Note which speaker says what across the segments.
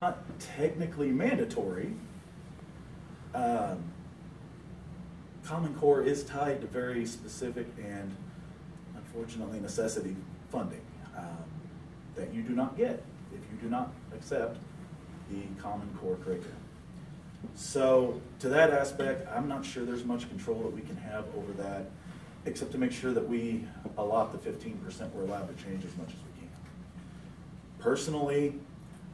Speaker 1: Not technically mandatory. Common Core is tied to very specific and unfortunately necessity funding that you do not get if you do not accept the Common Core curriculum. So to that aspect, I'm not sure there's much control that we can have over that, except to make sure that we allot the 15% we're allowed to change as much as we can. Personally,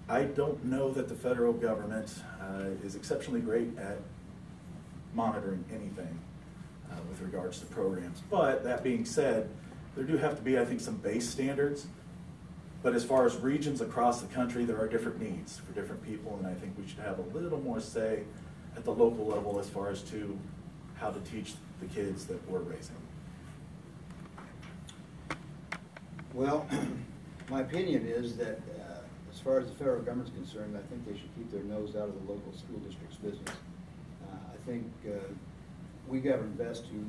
Speaker 1: I don't know that the federal government is exceptionally great at monitoring anything with regards to programs. But that being said, there do have to be, I think, some base standards. But as far as regions across the country, there are different needs for different people, and I think we should have a little more say at the local level as far as to how to teach the kids that we're raising.
Speaker 2: Well, my opinion is that as far as the federal government's concerned, I think they should keep their nose out of the local school district's business. I think we govern best who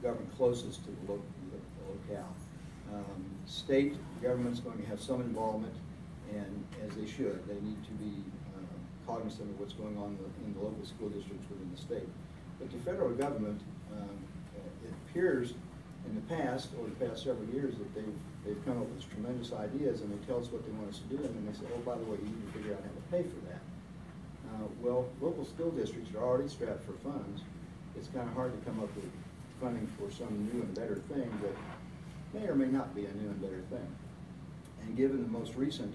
Speaker 2: govern closest to the locale. State government's going to have some involvement, and as they should, they need to be cognizant of what's going on in the local school districts within the state. But the federal government, it appears in the past, over the past several years, that they've come up with tremendous ideas, and they tell us what they want us to do, and then they say, oh, by the way, you need to figure out how to pay for that. Well, local school districts are already strapped for funds. It's kind of hard to come up with funding for some new and better thing that may or may not be a new and better thing. And given the most recent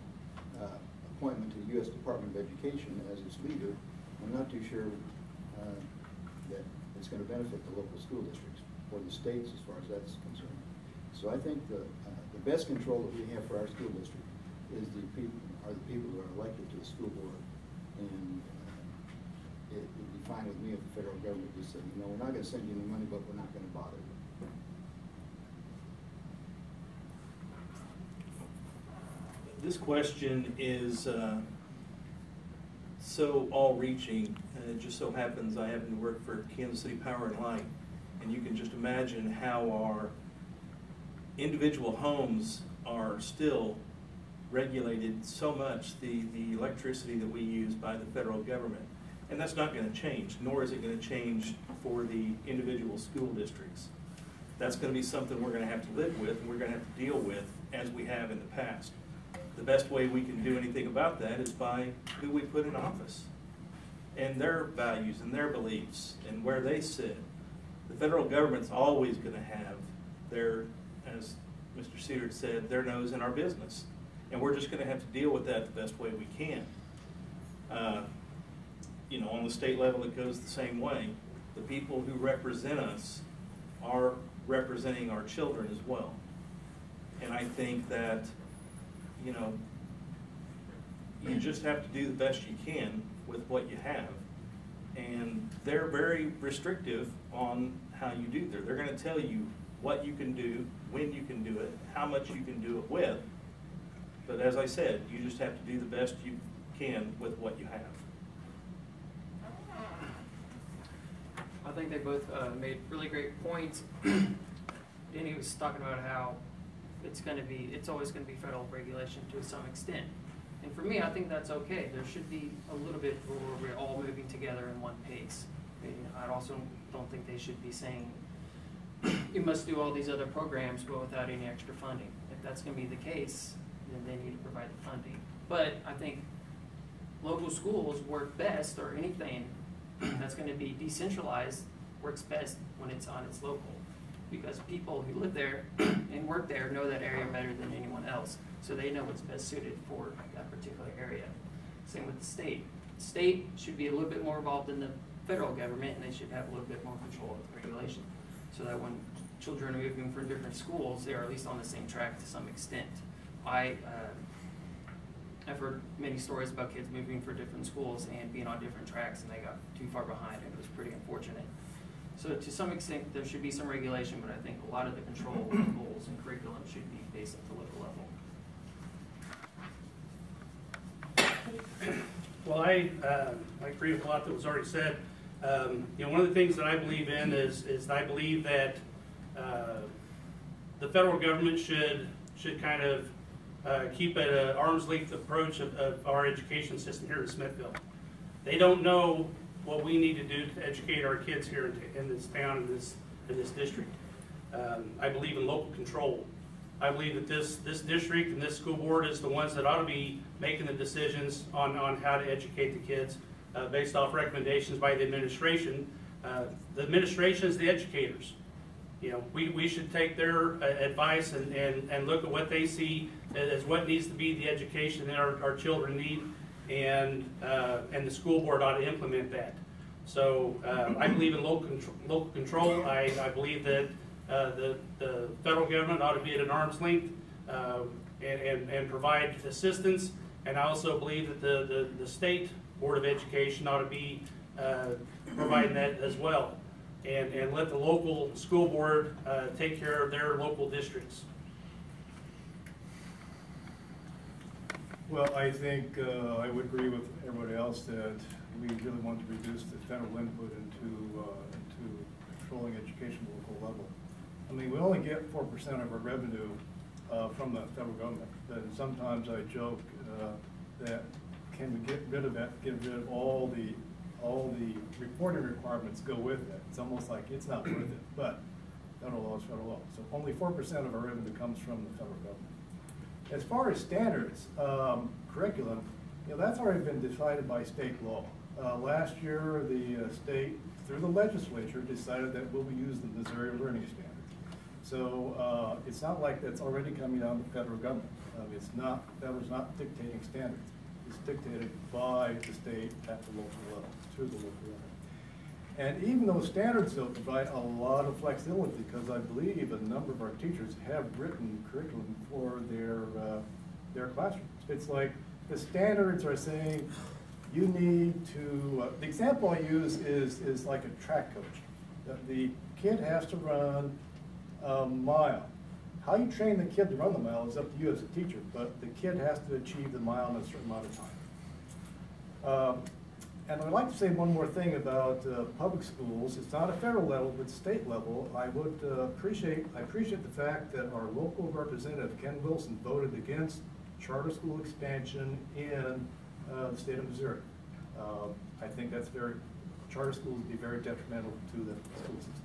Speaker 2: appointment to the U.S. Department of Education as its leader, I'm not too sure that it's going to benefit the local school districts or the states as far as that's concerned. So I think the best control that we have for our school district is the people who are elected to the school board. And it would be fine with me if the federal government just said, you know, we're not going to send you any money, but we're not going to bother you.
Speaker 3: This question is so all-reaching, and it just so happens I happen to work for Kansas City Power and Light, and you can just imagine how our individual homes are still regulated so much, the electricity that we use by the federal government. And that's not going to change, nor is it going to change for the individual school districts. That's going to be something we're going to have to live with, and we're going to have to deal with as we have in the past. The best way we can do anything about that is by who we put in office and their values and their beliefs and where they sit. The federal government's always going to have their, as Mr. Cedar said, their nose in our business. And we're just going to have to deal with that the best way we can. You know, on the state level, it goes the same way. The people who represent us are representing our children as well. And I think that, you know, you just have to do the best you can with what you have. And they're very restrictive on how you do that. They're going to tell you what you can do, when you can do it, how much you can do it with. But as I said, you just have to do the best you can with what you have.
Speaker 4: I think they both made really great points. Danny was talking about how it's always going to be federal regulation to some extent. And for me, I think that's okay. There should be a little bit where we're all moving together in one pace. I also don't think they should be saying, you must do all these other programs but without any extra funding. If that's going to be the case, then they need to provide the funding. But I think local schools work best, or anything that's going to be decentralized works best when it's on its local, because people who live there and work there know that area better than anyone else, so they know what's best suited for that particular area. Same with the state. The state should be a little bit more involved in the federal government, and they should have a little bit more control of the regulation, so that when children are moving from different schools, they're at least on the same track to some extent. I've heard many stories about kids moving for different schools and being on different tracks, and they got too far behind, and it was pretty unfortunate. So to some extent, there should be some regulation, but I think a lot of the control of goals and curriculum should be based at the local level.
Speaker 5: Well, I agree with a lot that was already said. You know, one of the things that I believe in is I believe that the federal government should kind of keep an arm's length approach of our education system here in Smithville. They don't know what we need to do to educate our kids here in this town, in this district. I believe in local control. I believe that this district and this school board is the ones that ought to be making the decisions on how to educate the kids based off recommendations by the administration. The administration is the educators. You know, we should take their advice and look at what they see as what needs to be the education that our children need, and the school board ought to implement that. So I believe in local control. I believe that the federal government ought to be at an arm's length and provide assistance. And I also believe that the state board of education ought to be providing that as well, and let the local school board take care of their local districts.
Speaker 6: Well, I think I would agree with everybody else that we really want to reduce the federal input into controlling education at the local level. I mean, we only get 4% of our revenue from the federal government. And sometimes I joke that can we get rid of that, get rid of all the reporting requirements go with it. It's almost like it's not worth it, but federal law is federal law. So only 4% of our revenue comes from the federal government. As far as standards, curriculum, you know, that's already been decided by state law. Last year, the state, through the legislature, decided that we'll use the Missouri Learning Standards. So it's not like that's already coming out of the federal government. It's not, that was not dictating standards. It's dictated by the state at the local level, through the local level. And even those standards will provide a lot of flexibility, because I believe a number of our teachers have written curriculum for their classrooms. It's like the standards are saying you need to, the example I use is like a track coach. The kid has to run a mile. How you train the kid to run the mile is up to you as a teacher, but the kid has to achieve the mile in a certain amount of time. And I'd like to say one more thing about public schools. It's not a federal level, but state level. I would appreciate the fact that our local representative, Ken Wilson, voted against charter school expansion in the state of Missouri. I think that's charter schools would be very detrimental to the school system.